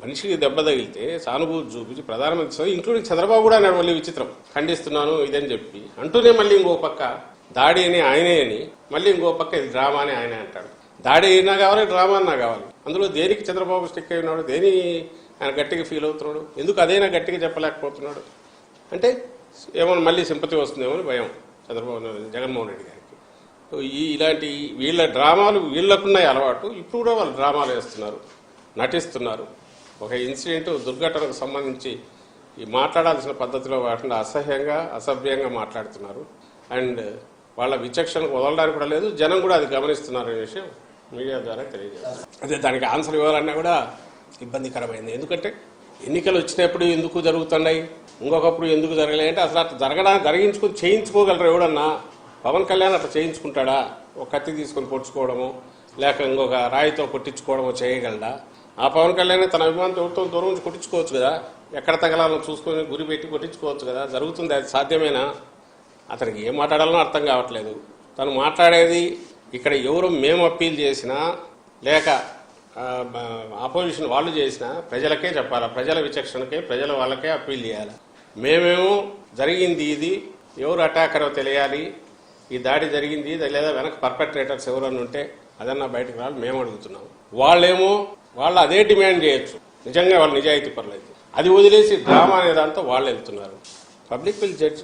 మనిషికి దెబ్బ తగిలితే సానుభూతి చూపించి ప్రధానమంత్రి ఇంక్లూడింగ్ చంద్రబాబు కూడా అన్నాడు మళ్ళీ విచిత్రం, ఖండిస్తున్నాను ఇదని చెప్పి అంటూనే మళ్ళీ ఇంకో పక్క దాడి అని ఆయనే అని మళ్ళీ ఇంకో పక్క ఇది డ్రామా అని ఆయనే అంటాడు. దాడి అయినా కావాలి, డ్రామా అన్నా కావాలి. అందులో దేనికి చంద్రబాబు స్టిక్ అయి ఉన్నాడు, దేని ఆయన గట్టిగా ఫీల్ అవుతున్నాడు, ఎందుకు అదైనా గట్టిగా చెప్పలేకపోతున్నాడు అంటే ఏమన్నా మళ్ళీ సింపతి వస్తుందేమో అని భయం చంద్రబాబు జగన్మోహన్ రెడ్డి గారికి. ఇలాంటి వీళ్ళ డ్రామాలు వీళ్ళకున్నాయి అలవాటు. ఇప్పుడు కూడా వాళ్ళు డ్రామాలు వేస్తున్నారు, నటిస్తున్నారు. ఒక ఇన్సిడెంట్ దుర్ఘటనకు సంబంధించి ఈ మాట్లాడాల్సిన పద్ధతిలో కాకుండా అసహ్యంగా అసభ్యంగా మాట్లాడుతున్నారు. అండ్ వాళ్ళ విచక్షణకు వదలడానికి కూడా లేదు, జనం కూడా అది గమనిస్తున్నారు అనే విషయం మీడియా ద్వారా తెలియజేస్తారు. అదే దానికి ఆన్సర్ ఇవ్వాలన్నా కూడా ఇబ్బందికరమైంది. ఎందుకంటే ఎన్నికలు వచ్చినప్పుడు ఎందుకు జరుగుతున్నాయి, ఇంకొకప్పుడు ఎందుకు జరగలేదు అంటే అసలు అట్లా జరిగించుకొని చేయించుకోగలరు ఎవడన్నా? పవన్ కళ్యాణ్ అట్లా చేయించుకుంటాడా? ఒక కత్తి తీసుకొని పొడుచుకోవడము లేక ఇంకొక రాయితో కొట్టించుకోవడమో చేయగలడా? ఆ పవన్ కళ్యాణ్ తన అభిమానంతో ఎవరితో దూరం నుంచి కొట్టించుకోవచ్చు కదా, ఎక్కడ తగలాలని చూసుకొని గురి పెట్టి కొట్టించుకోవచ్చు కదా. జరుగుతుంది, అది సాధ్యమేనా? అతనికి ఏం మాట్లాడాలనో అర్థం కావట్లేదు. తను మాట్లాడేది ఇక్కడ ఎవరు మేము అప్పీల్ చేసినా లేక ఆపోజిషన్ వాళ్ళు చేసినా ప్రజలకే చెప్పాలా, ప్రజల విచక్షణకే ప్రజల వాళ్ళకే అప్పీల్ చేయాలి. మేమేమో జరిగింది ఇది, ఎవరు అటాకరో తెలియాలి, ఈ దాడి జరిగింది లేదా వెనక పర్పెట్రేటర్స్ ఎవరన్నా ఉంటే అదన్నా బయటకు రావాలి మేము అడుగుతున్నాం. వాళ్ళేమో వాళ్ళు అదే డిమాండ్ చేయొచ్చు, నిజంగా వాళ్ళు నిజాయితీ పర్లేదు. అది వదిలేసి డ్రామా అనే దాంతో వాళ్ళు వెళ్తున్నారు. Public will judge.